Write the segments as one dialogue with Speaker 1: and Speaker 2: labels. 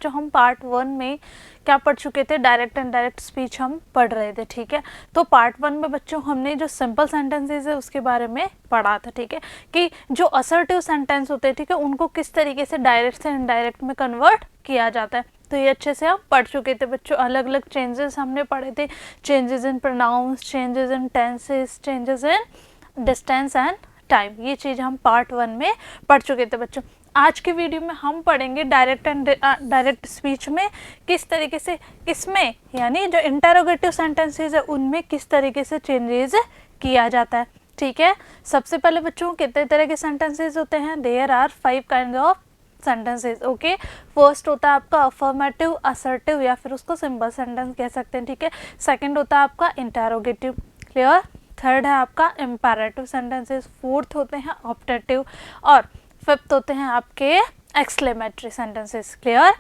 Speaker 1: बच्चों हम पार्ट 1 में क्या पढ़ चुके थे, डायरेक्ट एंड डायरेक्ट स्पीच हम पढ़ रहे थे, ठीक है। तो पार्ट 1 में बच्चों हमने जो सिंपल सेंटेंसेस है उसके बारे में पढ़ा था, ठीक है, कि जो असर्टिव सेंटेंस होते हैं, ठीक है, उनको किस तरीके से डायरेक्ट से इनडायरेक्ट में कन्वर्ट किया जाता है। तो ये अच्छे से हम पढ़ चुके थे बच्चों। अलग अलग चेंजेस हमने पढ़े थे, changes in pronouns, changes in tenses, changes in distance and time, ये चीज़ हम पार्ट 1 में पढ़ चुके थे बच्चों। आज के वीडियो में हम पढ़ेंगे डायरेक्ट एंड डायरेक्ट स्पीच में किस तरीके से इसमें यानी जो इंटरोगेटिव सेंटेंसेस है उनमें किस तरीके से चेंजेस किया जाता है, ठीक है। सबसे पहले बच्चों कितने तरह के सेंटेंसेस होते हैं, there are 5 kind of sentences, okay. First होता है आपका अफर्मेटिव, असर्टिव या फिर उसको सिंपल सेंटेंस कह सकते हैं, ठीक है। सेकंड होता है आपका इंटरोगेटिव, क्लियर। थर्ड है आपका इम्पेरेटिव सेंटेंसेस, फोर्थ होते हैं ऑप्टेटिव और फिफ्थ होते हैं आपके एक्सक्लेमेटरी सेंटेंसेस, क्लियर।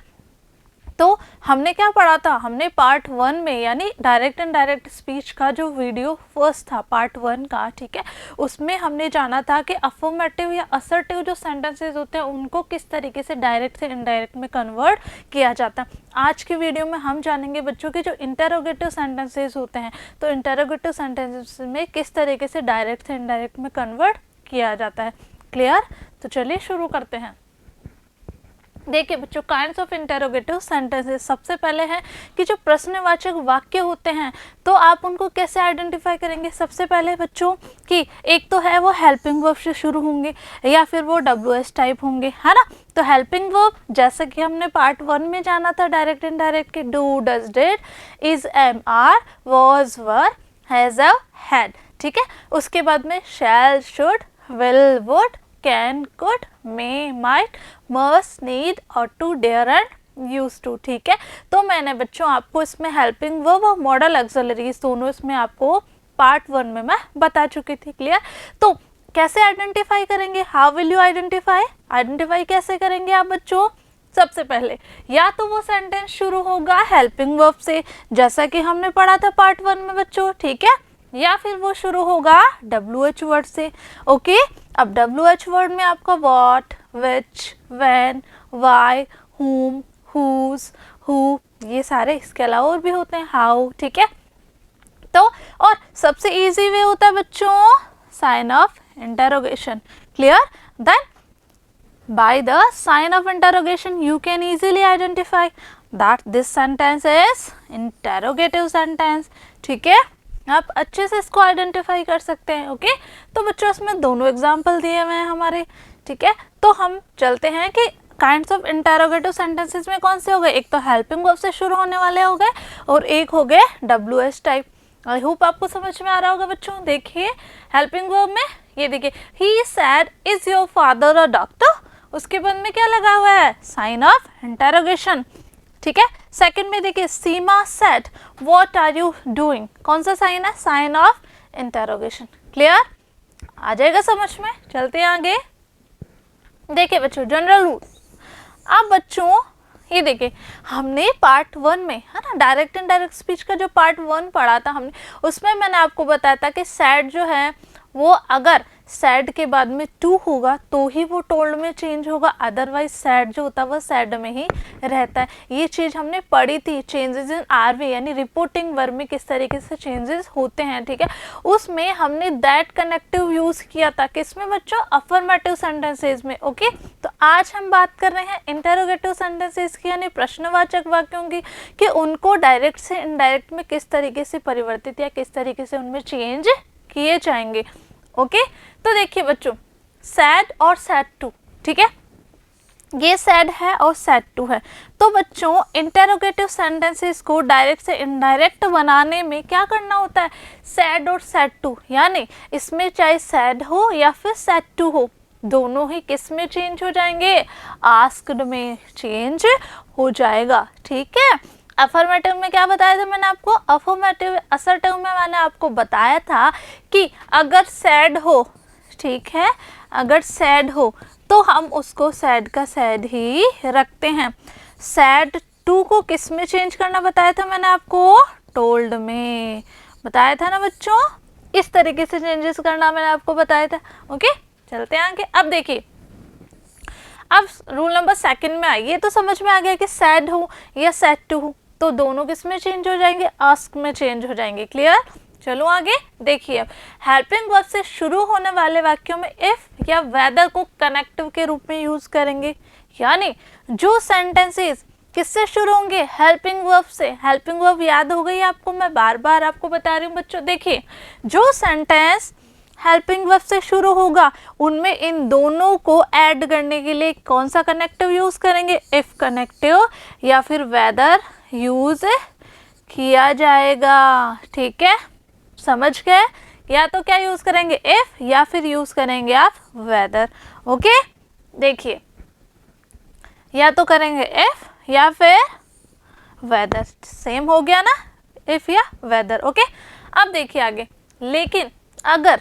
Speaker 1: तो हमने क्या पढ़ा था, हमने पार्ट 1 में यानी डायरेक्ट एंड डायरेक्ट स्पीच का जो वीडियो फर्स्ट था पार्ट 1 का, ठीक है, उसमें हमने जाना था कि अफर्मेटिव या असर्टिव जो सेंटेंसेस होते हैं उनको किस तरीके से डायरेक्ट से इनडायरेक्ट में कन्वर्ट किया जाता है। आज की वीडियो में हम जानेंगे बच्चों के जो इंटरोगेटिव सेंटेंसेस होते हैं, तो इंटरोगेटिव सेंटेंसेस में किस तरीके से डायरेक्ट से इनडायरेक्ट में कन्वर्ट किया जाता है, क्लियर। तो चलिए शुरू करते हैं। देखिए बच्चों, काइंड्स ऑफ इंटरोगेटिव सेंटेंसेस, सबसे पहले है कि जो प्रश्नवाचक वाक्य होते हैं तो आप उनको कैसे आइडेंटिफाई करेंगे। सबसे पहले बच्चों कि एक तो है वो हेल्पिंग वर्ब से शुरू होंगे या फिर वो WH टाइप होंगे, है ना। तो हेल्पिंग वर्ब जैसे कि हमने पार्ट 1 में जाना था डायरेक्ट एंड डायरेक्ट के do, does, did, is, am, are, was, were, has, have, had, ठीक है। उसके बाद में shall, should, will, would, can, could, may, might, must, need, ought to, dare and use to, ठीक है। तो मैंने बच्चों आपको इसमें हेल्पिंग वर्ब और मॉडल ऑक्सिलरीज दोनों इसमें आपको पार्ट 1 में मैं बता चुकी थी, क्लियर। तो कैसे आइडेंटिफाई करेंगे, हाउ विल यू आइडेंटिफाई कैसे करेंगे आप बच्चों। सबसे पहले या तो वो सेंटेंस शुरू होगा हेल्पिंग वर्ब से जैसा कि हमने पढ़ा था पार्ट 1 में बच्चों, ठीक है, या फिर वो शुरू होगा WH वर्ड से, ओके। अब WH वर्ड में आपका what, which, when, why, whom, whose, who, ये सारे, इसके अलावा और भी होते हैं, हाउ, ठीक है। तो और सबसे इजी वे होता है बच्चों sign of interrogation, clear. Then by the sign of interrogation you can easily identify that this sentence is interrogative sentence, ठीक है। आप अच्छे से इसको आइडेंटिफाई कर सकते हैं, ओके। तो बच्चों इसमें दोनों एग्जाम्पल दिए हुए हैं हमारे, ठीक है। तो हम चलते हैं कि काइंड्स ऑफ इंटरोगेटिव सेंटेंसेस में कौन से हो गए, एक तो हेल्पिंग वर्ब से शुरू होने वाले हो गए और एक हो गए WH टाइप। आई होप आपको समझ में आ रहा होगा बच्चों। देखिए हेल्पिंग वर्ब में ये देखिए, he said is your father a doctor, उसके बाद में क्या लगा हुआ है, साइन ऑफ इंटरोगेशन, ठीक है। सेकंड में देखिए Seema said what are you doing, कौन सा साइन है, साइन ऑफ इंटरोगेशन, क्लियर। आ जाएगा समझ में। चलते हैं आगे। देखिए बच्चों जनरल रूल। अब बच्चों ये देखिए हमने पार्ट 1 में, है ना, डायरेक्ट एंड डायरेक्ट स्पीच का जो पार्ट 1 पढ़ा था हमने, उसमें मैंने आपको बताया था कि सैड जो है वो अगर सैड के बाद में टू होगा तो ही वो टोल्ड में चेंज होगा, अदरवाइज सैड जो होता है वो सैड में ही रहता है। ये चीज़ हमने पढ़ी थी, चेंजेस इन आरवी यानी रिपोर्टिंग वर्ब में किस तरीके से चेंजेस होते हैं, ठीक है। उसमें हमने दैट कनेक्टिव यूज़ किया था किसमें बच्चों, अफर्मेटिव सेंटेंसेज में, ओके। तो आज हम बात कर रहे हैं इंटरोगेटिव सेंटेंसेज की यानी प्रश्नवाचक वाक्यों की, कि उनको डायरेक्ट से इनडायरेक्ट में किस तरीके से परिवर्तित या किस तरीके से उनमें चेंज किए जाएंगे, ओके। तो देखिए बच्चों सैड और सैड टू, ठीक है, ये सैड है और सैड टू है। तो बच्चों इंटरोगेटिव सेंटेंसेस को डायरेक्ट से इनडायरेक्ट बनाने में क्या करना होता है, सैड और सैड टू, यानी इसमें चाहे सैड हो या फिर सैड टू हो, दोनों ही किस में चेंज हो जाएंगे, आस्क्ड में चेंज हो जाएगा, ठीक है। अफर्मेटिव में क्या बताया था मैंने आपको, अफर्मेटिव असर्टिव में मैंने आपको बताया था कि अगर सैड हो, ठीक है, अगर सैड हो तो हम उसको सैड का सैड ही रखते हैं। सैड टू को किस में चेंज करना बताया था मैंने आपको, टोल्ड में बताया था ना बच्चों, इस तरीके से चेंजेस करना मैंने आपको बताया था, ओके। चलते हैं आगे। अब देखिए अब रूल नंबर सेकंड में आइए, तो समझ में आ गया कि सैड हूँ या सैड टू हूँ, तो दोनों किस में चेंज हो जाएंगे, आस्क में चेंज हो जाएंगे। क्लियर? चलो आगे देखिए, अब हेल्पिंग वर्ब से शुरू होने वाले वाक्यों में इफ या वेदर को कनेक्टिव के रूप में यूज करेंगे, यानी जो सेंटेंसेस किससे शुरू होंगे, हेल्पिंग वर्ब से। हेल्पिंग वर्ब याद हो गई आपको, मैं बार बार आपको बता रही हूँ बच्चों। देखिए, जो सेंटेंस हेल्पिंग वर्ब से शुरू होगा उनमें इन दोनों को ऐड करने के लिए कौन सा कनेक्टिव यूज करेंगे, इफ कनेक्टिव या फिर वेदर यूज किया जाएगा। ठीक है, समझ गए? या तो क्या यूज करेंगे, इफ, या फिर यूज करेंगे आप वेदर। ओके, देखिए, या तो करेंगे इफ या फिर वेदर, सेम हो गया ना, इफ या वेदर। ओके, अब देखिए आगे, लेकिन अगर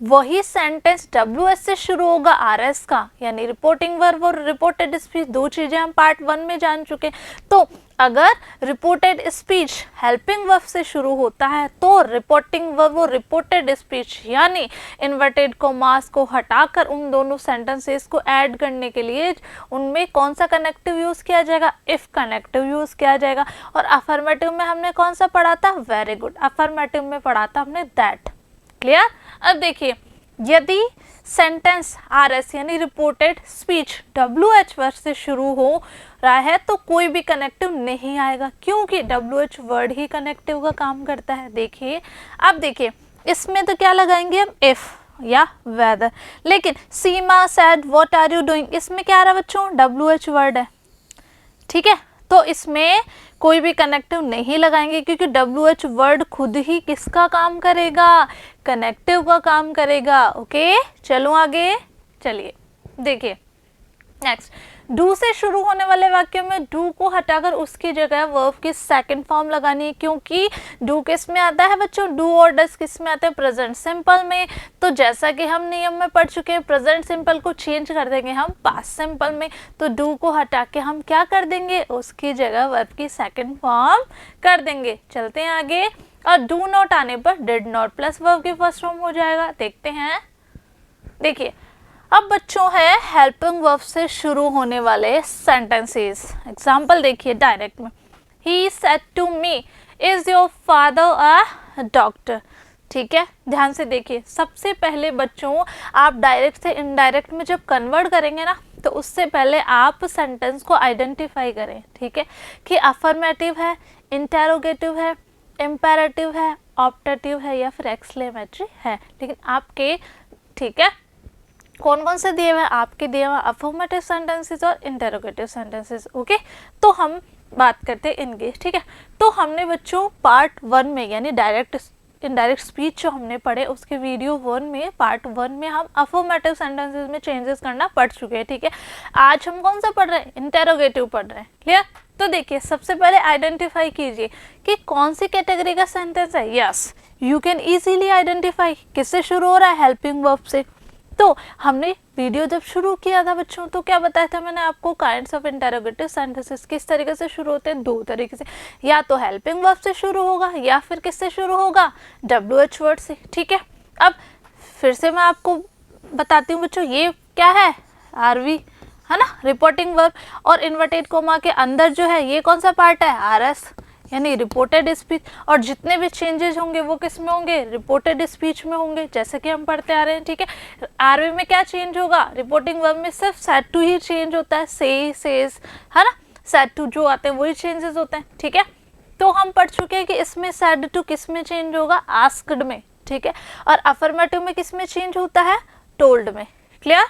Speaker 1: वही सेंटेंस WH से शुरू होगा RS का, यानी रिपोर्टिंग वर्ब और रिपोर्टेड स्पीच, दो चीजें हम पार्ट 1 में जान चुके हैं। तो अगर रिपोर्टेड स्पीच हेल्पिंग वर्ब से शुरू होता है तो रिपोर्टिंग वर्ब और रिपोर्टेड स्पीच यानी इन्वर्टेड कॉमास को हटाकर उन दोनों सेंटेंसेस को ऐड करने के लिए उनमें कौन सा कनेक्टिव यूज किया जाएगा, इफ कनेक्टिव यूज किया जाएगा। और अफर्मेटिव में हमने कौन सा पढ़ा था, वेरी गुड, अफर्मेटिव में पढ़ा था हमने दैट। क्लियर? अब देखिए, यदि सेंटेंस RS यानी रिपोर्टेड स्पीच WH वर्ड से शुरू हो रहा है तो कोई भी कनेक्टिव नहीं आएगा, क्योंकि WH वर्ड ही कनेक्टिव का काम करता है। देखिए, अब देखिए, इसमें तो क्या लगाएंगे हम, इफ या वेदर। लेकिन Seema said what are you doing, इसमें क्या आ रहा है बच्चों, WH वर्ड है। ठीक है, तो इसमें कोई भी कनेक्टिव नहीं लगाएंगे, क्योंकि WH वर्ड खुद ही किसका काम करेगा, कनेक्टिव का काम करेगा। ओके, चलो आगे, चलिए देखिए नेक्स्ट, डू से शुरू होने वाले वाक्यों में डू को हटाकर उसकी जगह वर्ब की सेकंड फॉर्म लगानी है, क्योंकि डू किस में आता है बच्चों, डू और डस किस में आते हैं, प्रेजेंट सिंपल में। तो जैसा कि हम नियम में पढ़ चुके हैं, प्रेजेंट सिंपल को चेंज कर देंगे हम पास्ट सिंपल में। तो डू को हटा के हम क्या कर देंगे, उसकी जगह वर्ब की सेकंड फॉर्म कर देंगे। चलते हैं आगे, और डू नॉट आने पर डिड नॉट प्लस वर्ब की फर्स्ट फॉर्म हो जाएगा। देखते हैं, देखिए, अब बच्चों है हेल्पिंग वर्ब से शुरू होने वाले सेंटेंसेस। एग्जाम्पल देखिए डायरेक्ट में, he said to me is your father a doctor. ठीक है, ध्यान से देखिए, सबसे पहले बच्चों आप डायरेक्ट से इनडायरेक्ट में जब कन्वर्ट करेंगे ना, तो उससे पहले आप सेंटेंस को आइडेंटिफाई करें। ठीक है, कि अफर्मेटिव है, इंटेरोगेटिव है, इम्पेरेटिव है, ऑप्टेटिव है या फिर एक्सक्लेमेटरी है। लेकिन आपके, ठीक है, कौन कौन से दिए हुए हैं, आपके दिए हुए अफर्मेटिव सेंटेंसेस और इंटेरोगेटिव सेंटेंसेस। ओके, तो हम बात करते हैं इनकी। ठीक है, तो हमने बच्चों पार्ट 1 में यानी डायरेक्ट इनडायरेक्ट स्पीच जो हमने पढ़े उसके वीडियो 1 में, पार्ट 1 में हम अफर्मेटिव सेंटेंसेस में चेंजेस करना पढ़ चुके हैं। ठीक है, आज हम कौन सा पढ़ रहे हैं, इंटेरोगेटिव पढ़ रहे हैं। क्लियर? तो देखिए, सबसे पहले आइडेंटिफाई कीजिए कि कौन सी कैटेगरी का सेंटेंस है। Yes, you can easily identify किससे शुरू हो रहा है, हेल्पिंग वर्ब से। तो हमने वीडियो जब शुरू किया था बच्चों, तो क्या बताया था मैंने आपको, काइंड्स ऑफ इंटेरोगेटिव सेंटेंसेस किस तरीके से शुरू होते हैं, दो तरीके से, या तो हेल्पिंग वर्ब से शुरू होगा या फिर किससे शुरू होगा, WH वर्ड से। ठीक है, अब फिर से मैं आपको बताती हूँ बच्चों, ये क्या है, RV है ना, रिपोर्टिंग वर्ब, और इन्वर्टेड कोमा के अंदर जो है ये कौन सा पार्ट है, RS यानी रिपोर्टेड स्पीच। और जितने भी चेंजेस होंगे वो किस में होंगे, रिपोर्टेड स्पीच में होंगे, जैसे कि हम पढ़ते आ रहे हैं। ठीक है, RV में क्या चेंज होगा, रिपोर्टिंग वर्ब में सिर्फ सेड टू ही चेंज होता है, से, सेज, है ना, सेड टू जो आते हैं वही चेंजेस होते हैं। ठीक है, तो हम पढ़ चुके हैं कि इसमें सेड टू किस में चेंज होगा, आस्क्ड में। ठीक है, और अफर्मेटिव में किस में चेंज होता है, टोल्ड में। क्लियर?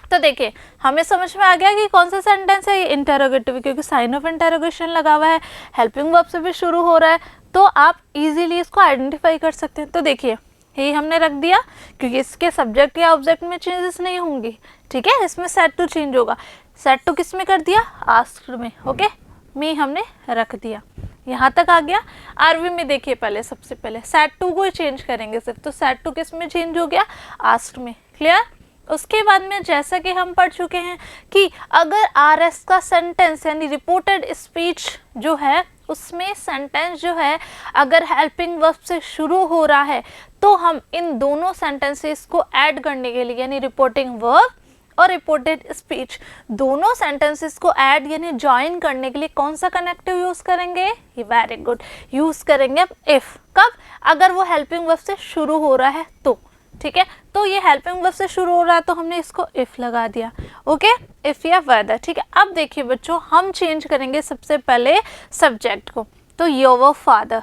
Speaker 1: तो देखिए, हमें समझ में आ गया कि कौन सा सेंटेंस है, ये इंटेरोगेटिव, क्योंकि साइन ऑफ इंटेरोगेशन लगा हुआ है, हेल्पिंग वर्ब से भी शुरू हो रहा है, तो आप इजीली इसको आइडेंटिफाई कर सकते हैं। तो देखिए, ये हमने रख दिया क्योंकि इसके सब्जेक्ट या ऑब्जेक्ट में चेंजेस नहीं होंगी। ठीक है, इसमें सेड टू चेंज होगा, सेड टू किस में कर दिया, आस्क्ड में। ओके, मी हमने रख दिया, यहाँ तक आ गया। RV में देखिए, पहले सबसे पहले सेड टू को ही चेंज करेंगे सिर्फ, तो सेड टू किस में चेंज हो गया, आस्क्ड में। क्लियर? उसके बाद में जैसा कि हम पढ़ चुके हैं कि अगर RS का सेंटेंस यानी रिपोर्टेड स्पीच जो है उसमें सेंटेंस जो है अगर हेल्पिंग वर्ब से शुरू हो रहा है, तो हम इन दोनों सेंटेंसेस को ऐड करने के लिए यानी रिपोर्टिंग वर्ब और रिपोर्टेड स्पीच, दोनों सेंटेंसेस को ऐड यानी ज्वाइन करने के लिए कौन सा कनेक्टिव यूज करेंगे? वेरी गुड, यूज करेंगे इफ। कब? अगर वो हेल्पिंग वर्ब से शुरू हो रहा है तो, ठीक है। तो ये हेल्पिंग वर्ब से शुरू हो रहा है तो हमने इसको इफ लगा दिया, ओके, इफ या वेदर, ठीक है। अब देखिए बच्चों, हम चेंज करेंगे सबसे पहले सब्जेक्ट को, तो योर फादर,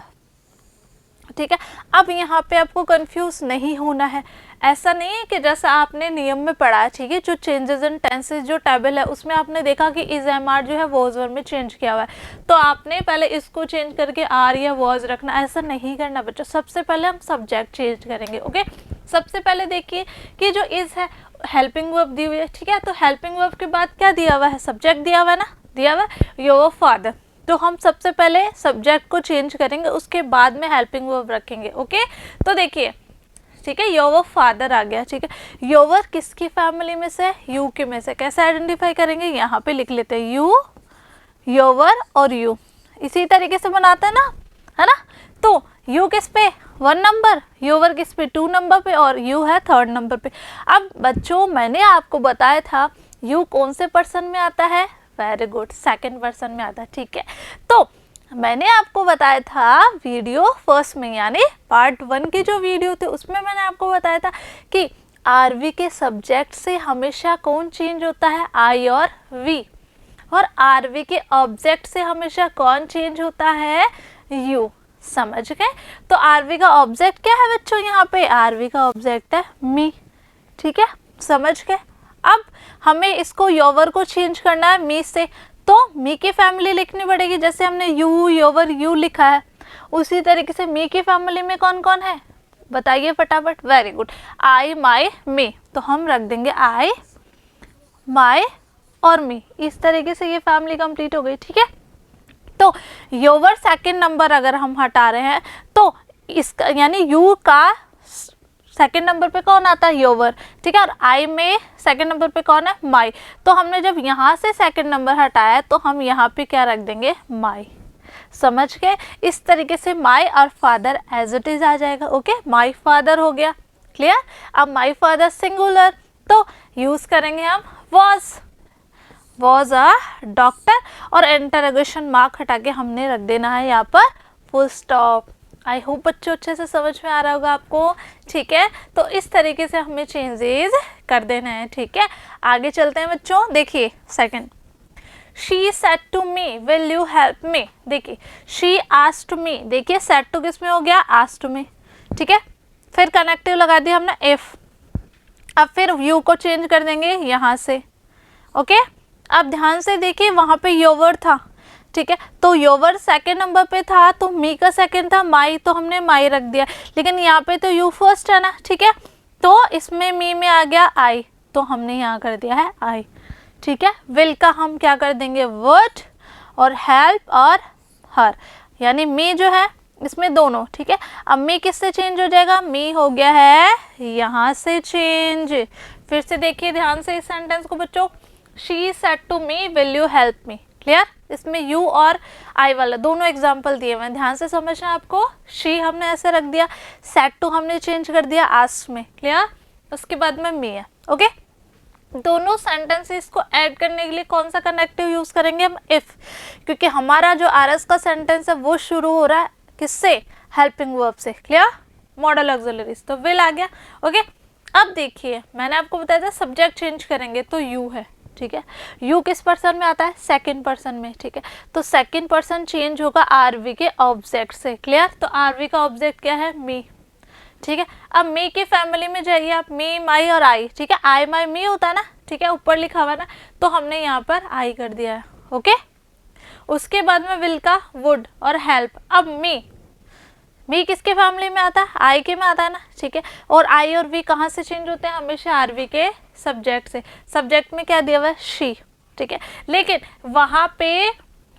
Speaker 1: ठीक है। अब यहाँ पे आपको कंफ्यूज नहीं होना है, ऐसा नहीं है कि जैसा आपने नियम में पढ़ा है, ठीक है, जो चेंजेस इन टेंसेस जो टेबल है उसमें आपने देखा कि इज एम आर जो है वॉज वर्ब में चेंज किया हुआ है, तो आपने पहले इसको चेंज करके आर या वॉज रखना, ऐसा नहीं करना बच्चों। सबसे पहले हम सब्जेक्ट चेंज करेंगे, ओके। सबसे पहले देखिए कि जो इज है हेल्पिंग वर्ब दी हुई है, ठीक है, तो हेल्पिंग वर्ब के बाद क्या दिया हुआ है? सब्जेक्ट दिया हुआ है ना, दिया हुआ है योर फादर। तो हम सबसे पहले सब्जेक्ट को चेंज करेंगे, उसके बाद में हेल्पिंग वर्ब रखेंगे, ओके। तो देखिए, ठीक है, योर फादर आ गया, ठीक है। योर किसकी फैमिली में से? यू के में से। कैसे आइडेंटिफाई करेंगे? यहाँ पे लिख लेते हैं यू, योर और यू, इसी तरीके से बनाते हैं ना, है ना। तो यू किस पे? 1 नंबर, योर किस पे? 2 नंबर पे, और यू है 3rd नंबर पे। अब बच्चों मैंने आपको बताया था यू कौन से पर्सन में आता है? वेरी गुड, 2nd पर्सन में आता है, ठीक है। तो मैंने आपको बताया था वीडियो फर्स्ट में, यानी पार्ट 1 की जो वीडियो थी उसमें मैंने आपको बताया था कि आरवी के सब्जेक्ट से हमेशा कौन चेंज होता है? आई और वी। और आरवी के ऑब्जेक्ट से हमेशा कौन चेंज होता है? यू। समझ गए? तो आरवी का ऑब्जेक्ट क्या है बच्चों? यहाँ पे आरवी का ऑब्जेक्ट है मी, ठीक है, समझ गए। अब हमें इसको योवर को चेंज करना है मी से, तो मी की फैमिली लिखनी पड़ेगी। जैसे हमने यू, योवर, यू लिखा है, उसी तरीके से मी की फैमिली में कौन कौन है बताइए फटाफट। वेरी गुड, आई, माई, मी, तो हम रख देंगे आई, माई और मी। इस तरीके से ये फैमिली कंप्लीट हो गई, ठीक है। तो योवर 2nd नंबर अगर हम हटा रहे हैं तो इसका यानी यू का 2nd नंबर पे कौन आता है? योवर, ठीक है। और आई में 2nd नंबर पे कौन है? माई। तो हमने जब यहाँ से 2nd नंबर हटाया तो हम यहाँ पे क्या रख देंगे? माई। समझ गए? इस तरीके से माई और फादर एज इट इज आ जाएगा, ओके। माई फादर हो गया, क्लियर। अब माई फादर सिंगुलर, तो यूज करेंगे हम वॉज अ डॉक्टर, और इंटरोगेशन मार्क हटा के हमने रख देना है यहाँ पर फुल स्टॉप। आई होप बच्चों अच्छे से समझ में आ रहा होगा आपको, ठीक है। तो इस तरीके से हमें चेंजेस कर देना है, ठीक है। आगे चलते हैं बच्चों, देखिए 2nd, she said to me will you help me. देखिए शी आस्क्ड मी, देखिए सेड टू किस में हो गया? आस्क्ड में, ठीक है। फिर कनेक्टिव लगा दिया हमने इफ। अब फिर यू को चेंज कर देंगे यहाँ से, ओके। अब ध्यान से देखिए वहाँ पे योवर था, ठीक है, तो योवर 2nd नंबर पे था, तो मी का 2nd था, माई, तो हमने माई रख दिया। लेकिन यहाँ पे तो यू फर्स्ट है ना, ठीक है, तो इसमें मी में आ गया आई, तो हमने यहाँ कर दिया है आई, ठीक है। विल का हम क्या कर देंगे? वुड, और हेल्प और हर, यानी मी जो है इसमें दोनों, ठीक है। अब मी किससे चेंज हो जाएगा? मी हो गया है यहाँ से चेंज। फिर से देखिए ध्यान से इस सेंटेंस को बच्चों, she said to me will you help me, clear. इसमें यू और आई वाला दोनों एग्जाम्पल दिए हुए हैं, ध्यान से समझना आपको। शी हमने ऐसे रख दिया, सेड टू हमने चेंज कर दिया आस्क्ड में, क्लियर। उसके बाद में मी है, ओके। दोनों सेंटेंसेस को ऐड करने के लिए कौन सा कनेक्टिव यूज करेंगे हम? इफ, क्योंकि हमारा जो आरएस का सेंटेंस है वो शुरू हो रहा है किससे? हेल्पिंग वर्ब से, क्लियर। मॉडल ऑक्सिलरीज, तो विल आ गया, ओके। अब देखिए मैंने आपको बताया था सब्जेक्ट चेंज करेंगे तो यू है, ठीक है। यू किस पर्सन में आता है? 2nd पर्सन में, ठीक है। तो 2nd पर्सन चेंज होगा आरवी के ऑब्जेक्ट से, क्लियर। तो आरवी का ऑब्जेक्ट क्या है? मी, ठीक है। अब मी की फैमिली में जाइए आप, मी, माई और आई, ठीक है। आई, माई, मी होता है ना, ठीक है, ऊपर लिखा हुआ ना, तो हमने यहाँ पर आई कर दिया है, ओके। उसके बाद में विल का वुड और हेल्प। अब मी किसके फैमिली में आता है? आई के में आता है ना, ठीक है। और आई और वी कहाँ से चेंज होते हैं? हमेशा आरवी के सब्जेक्ट से। सब्जेक्ट में क्या दिया हुआ है? शी, ठीक है। लेकिन वहाँ पे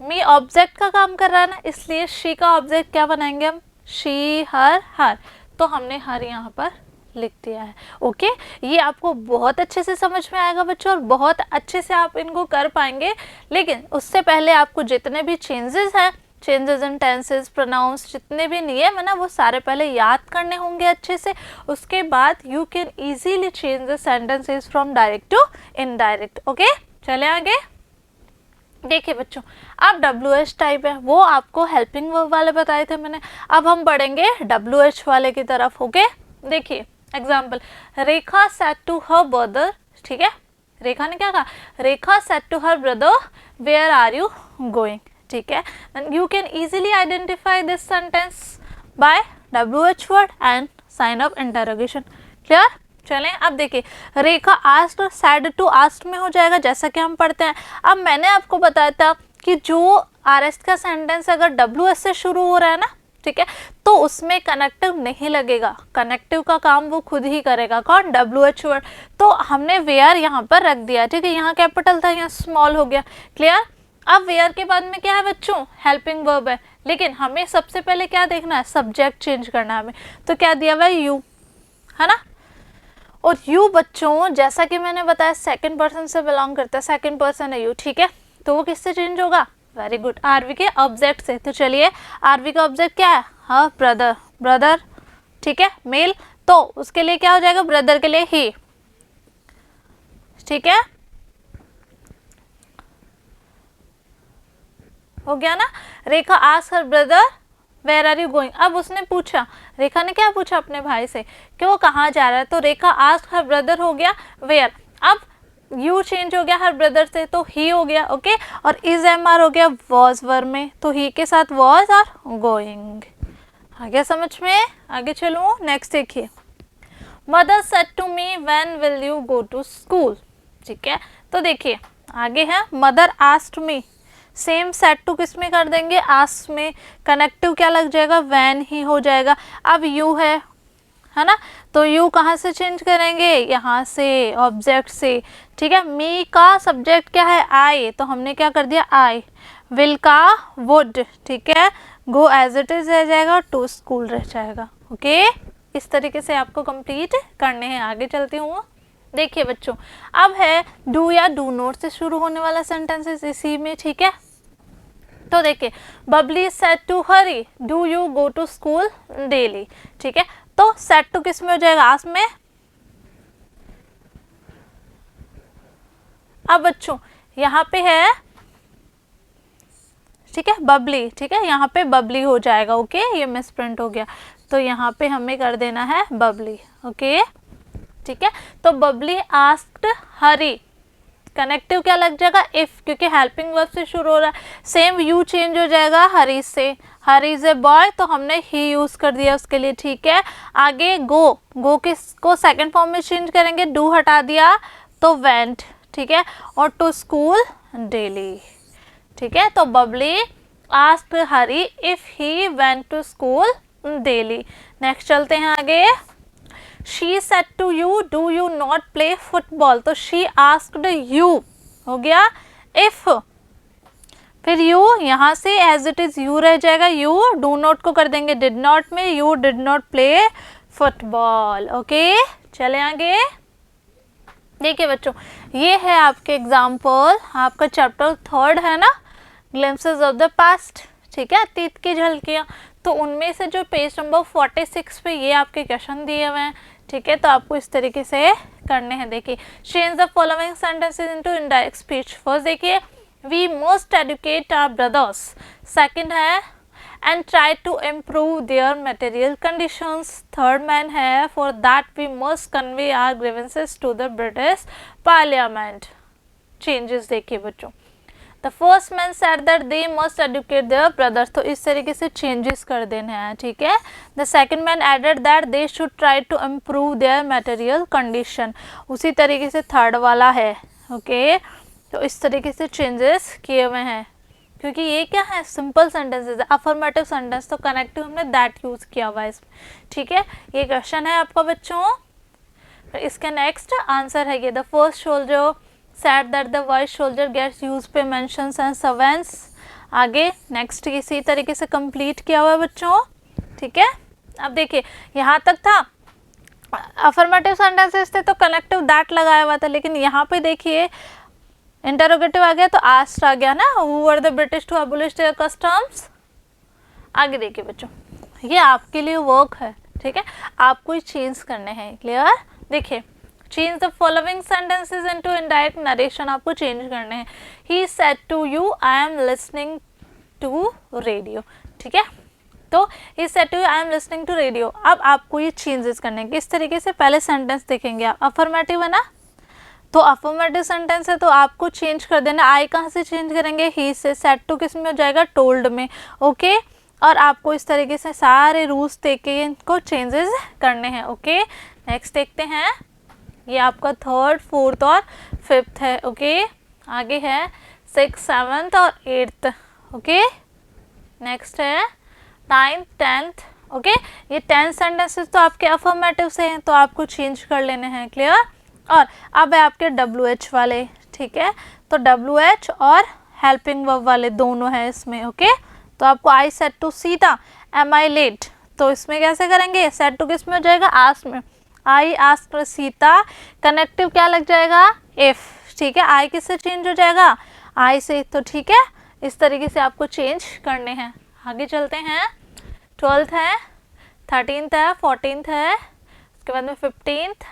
Speaker 1: मी ऑब्जेक्ट का काम कर रहा है ना, इसलिए शी का ऑब्जेक्ट क्या बनाएंगे हम? शी, हर, हर, तो हमने हर यहाँ पर लिख दिया है, ओके। ये आपको बहुत अच्छे से समझ में आएगा बच्चों, और बहुत अच्छे से आप इनको कर पाएंगे। लेकिन उससे पहले आपको जितने भी चेंजेस हैं चेंजेस इन टेंसेस, प्रोनाउंस, जितने भी नियम है ना वो सारे पहले याद करने होंगे अच्छे से। उसके बाद you can easily change the sentences from direct to indirect. Okay, चले आगे। देखिए बच्चों, अब WH टाइप है, वो आपको हेल्पिंग वर्ब वाले बताए थे मैंने। अब हम बढ़ेंगे WH वाले की तरफ। ओके, देखिए example, Rekha said to her brother, ठीक है, रेखा ने क्या कहा, Rekha said to her brother where are you going, ठीक है। You can easily identify this sentence by WH word and sign of interrogation. Clear? चलें, अब देखिए, Rekha asked, said to asked में हो जाएगा जैसा कि हम पढ़ते हैं। अब मैंने आपको बताया था कि जो RS का सेंटेंस अगर WS से शुरू हो रहा है ना, ठीक है, तो उसमें कनेक्टिव नहीं लगेगा, कनेक्टिव का काम वो खुद ही करेगा। कौन? WH word. तो हमने वेयर यहाँ पर रख दिया, ठीक है, यहाँ कैपिटल था, यहाँ स्मॉल हो गया। क्लियर? अब वेयर के बाद में क्या है बच्चों? हेल्पिंग वर्ब है, लेकिन हमें सबसे पहले क्या देखना है? सब्जेक्ट चेंज करना है हमें। तो क्या दिया हुआ है? यू, है ना। और यू बच्चों जैसा कि मैंने बताया सेकंड पर्सन से बिलोंग करता है, सेकंड पर्सन है यू, ठीक है, तो वो किससे चेंज होगा? वेरी गुड, आरवी के ऑब्जेक्ट से। तो चलिए, आरवी का ऑब्जेक्ट क्या है? हाँ, ब्रदर, ब्रदर, ठीक है, मेल, तो उसके लिए क्या हो जाएगा? ब्रदर के लिए ही, ठीक है, हो गया ना। Rekha asked her brother where are you going. अब उसने पूछा, रेखा ने क्या पूछा अपने भाई से कि वो कहाँ जा रहा है, तो रेखा आस्क्ड हर ब्रदर हो गया वेयर। अब यू चेंज हो गया हर ब्रदर से, तो ही हो गया। ओके, और इज MR हो गया वॉज वर्ब में, तो ही के साथ वॉज और गोइंग। आ गया समझ में? आगे चलो, नेक्स्ट देखिए, mother said to me when will you go to school, ठीक है। तो देखिए आगे है, mother asked me, same set to किस में कर देंगे? आस्क में। कनेक्टिव क्या लग जाएगा? वैन ही हो जाएगा। अब यू है ना, तो यू कहाँ से चेंज करेंगे? यहाँ से, ऑब्जेक्ट से, ठीक है। मी का सब्जेक्ट क्या है? आई, तो हमने क्या कर दिया? आई। विल का वुड, ठीक है, गो एज इट इज रह जाएगा, टू स्कूल रह जाएगा। ओके, इस तरीके से आपको कंप्लीट करने हैं। आगे चलती हूँ। देखिए बच्चों, अब है डू या डू नॉट से शुरू होने वाला सेंटेंसेस इसी में, ठीक है। तो देखिए, Babli said to Hari do you go to school daily, ठीक है। तो सेड टू किस में हो जाएगा? आस्क में। अब बच्चों यहाँ पे है, ठीक है, बबली, ठीक है, यहाँ पे बबली हो जाएगा। ओके, ये मिस प्रिंट हो गया, तो यहाँ पे हमें कर देना है बबली। ओके, ठीक है। तो बबली आस्क्ड हरी, कनेक्टिव क्या लग जाएगा? इफ, क्योंकि हेल्पिंग वर्ब से शुरू हो रहा है। सेम यू चेंज हो जाएगा हरी से, हरी इज ए बॉय, तो हमने ही यूज कर दिया उसके लिए, ठीक है। आगे गो, गो किसको सेकंड फॉर्म में चेंज करेंगे? डू हटा दिया तो वेंट, ठीक है, और टू स्कूल डेली, ठीक है। तो Babli asked Hari if he went to school daily. Next चलते हैं आगे, she said to you do you not play football, तो शी आस्क्ड यू हो गया इफ, फिर यू यहाँ से एज इट इज यू रह जाएगा, यू डू नॉट को कर देंगे डिड नॉट में, you did not play football. Okay, चले आगे। देखिए बच्चों, ये है आपके एग्जाम्पल, आपका चैप्टर 3 है ना, ग्लिम्पसेस ऑफ द पास्ट, ठीक है, अतीत की झलकियाँ। तो उनमें से जो पेज नंबर 46 पे ये आपके क्वेश्चन दिए हुए हैं, ठीक है। तो आपको इस तरीके से करने हैं। देखिए, change the following sentences into indirect speech. First देखिए, we must educate our brothers. Second है, and try to improve their material conditions. Third man है, for that we must convey our grievances to the British parliament. Changes देखिए बच्चों, the first man said that they must educate their brothers, तो इस तरीके से changes कर देने हैं, ठीक है। The second man added that they should try to improve their material condition, उसी तरीके से थर्ड वाला है। ओके, तो इस तरीके से चेंजेस किए हुए हैं, क्योंकि ये क्या है? सिंपल सेंटेंसेस है, अफर्मेटिव सेंटेंस, तो कनेक्टिव हमने दैट यूज किया हुआ है इसमें, ठीक है। ये क्वेश्चन है आपका बच्चों। इसका नेक्स्ट आंसर है ये, the first soldier said that the white soldier gets used पे mentions and servants। आगे नेक्स्ट इसी तरीके से कंप्लीट किया हुआ है बच्चों, ठीक है। अब देखिए, यहाँ तक था अफर्मेटिव सेंटेंसेस थे तो कनेक्टिव दैट लगाया हुआ था, लेकिन यहाँ पे देखिए इंटरोगेटिव आ गया तो आस्क्ड आ गया ना, who were the British to abolish their customs, आगे देखिए बच्चों, ये आपके लिए वर्क है, ठीक है, आपको ही चेंज करने हैं। क्लियर? देखिए, change the following sentences into indirect narration, आपको चेंज करने हैं। He said to you I am listening to radio, ठीक है, तो he said to you I am listening to radio. अब आपको ये चेंजेस करने हैं किस तरीके से, पहले सेंटेंस देखेंगे आप, अफर्मेटिव है ना, तो अफर्मेटिव सेंटेंस है तो आपको चेंज कर देना। आई कहाँ से चेंज करेंगे, ही से, सेड टू किस में हो जाएगा, टोल्ड में, ओके। और आपको इस तरीके से सारे रूल्स देख के इनको चेंजेस करने हैं, ओके। नेक्स्ट देखते हैं, ये आपका थर्ड, फोर्थ और फिफ्थ है, ओके। आगे है सिक्स, सेवन्थ और एट्थ, ओके। नेक्स्ट है नाइन्थ, टेंथ, ओके। ये 10 सेंटेंसेस तो आपके अफर्मेटिव से हैं तो आपको चेंज कर लेने हैं। क्लियर? और अब है आपके WH वाले, ठीक है, तो WH और हेल्पिंग वर्ब वाले दोनों हैं इसमें, ओके। तो आपको I said to Sita am I late, तो इसमें कैसे करेंगे, सेड टू किस में हो जाएगा, आस्क में, आई आस्क सीता, कनेक्टिव क्या लग जाएगा, इफ, ठीक है। आई किससे चेंज हो जाएगा, आई से, तो ठीक है, इस तरीके से आपको चेंज करने हैं। आगे चलते हैं, 12th है, 13th है, 14th है, उसके बाद में 15th,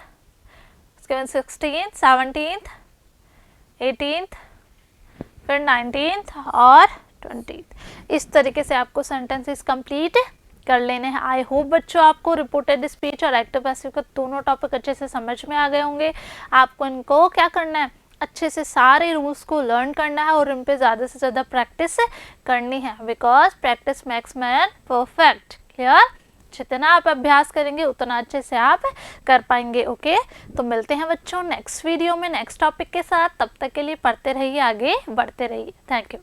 Speaker 1: उसके बाद 16th, 17th, 18th, फिर 19th और 20th। इस तरीके से आपको सेंटेंसेस कंप्लीट कर लेने हैं। आई होप बच्चों आपको रिपोर्टेड स्पीच और एक्टिव पैसिव का दोनों टॉपिक अच्छे से समझ में आ गए होंगे। आपको इनको क्या करना है, अच्छे से सारे रूल्स को लर्न करना है और इन पे ज़्यादा से ज़्यादा प्रैक्टिस करनी है, because practice makes man perfect. Clear? जितना आप अभ्यास करेंगे उतना अच्छे से आप कर पाएंगे, ओके। तो मिलते हैं बच्चों नेक्स्ट वीडियो में नेक्स्ट टॉपिक के साथ, तब तक के लिए पढ़ते रहिए, आगे बढ़ते रहिए। Thank you.